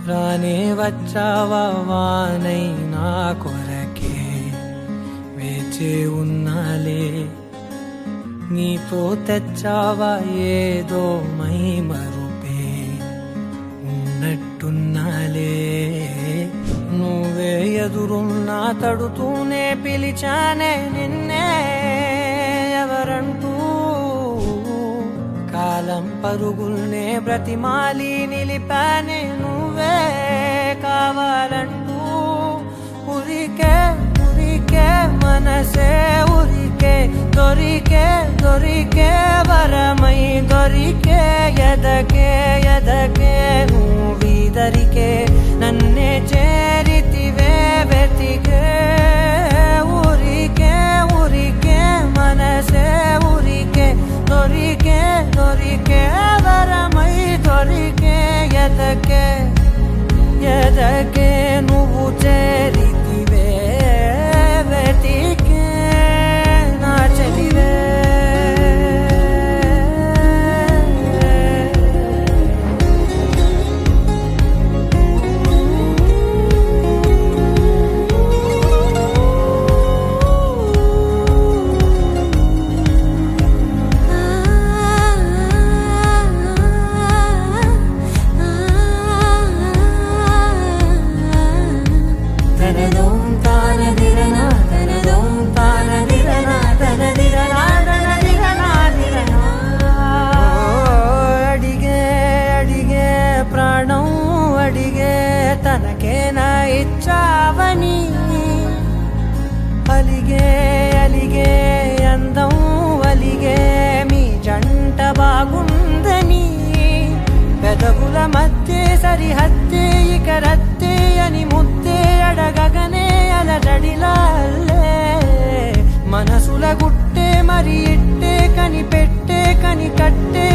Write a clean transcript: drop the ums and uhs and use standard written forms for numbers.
రానే వచ్చావా వానై నా కొరకే వేచి ఉన్నాలే, నీతో తెచ్చావా ఏదో మై మరుపే ఉన్నట్టున్నాలే. నువ్వే ఎదురున్నా తడుతూనే పిలిచానే నిన్నే ఎవరంటూ, కాలం పరుగుల్నే బ్రతిమాలి నిలిపానే నువ్వే కావాలంటూ. ఉరికే ఉరికే మనసే ఉరికే, దొరికే దొరికే వరమై దొరికే, ఎదకే ఎదకే నువ్విదరికే నన్నే చేరితివే వెతికే. ఉరికే ఉరికే మనసే ఉరికే, దొరికే దొరికే వరమై దొరికే, ఎదకే ఎదకే నువ్వు చేరితివే వెతికే నా చెలివే. తనకేనా ఇచ్చావని అలిగే అలిగే అందం అలిగే మీ జంట బాగుందని, పెదవుల మధ్య సరిహద్దే ఇక రద్దే అని ముద్దే అడగగనే అలజడిలాల్లే. మనసుల గుట్టే మరి ఇట్టే కని పెట్టే కని కట్టే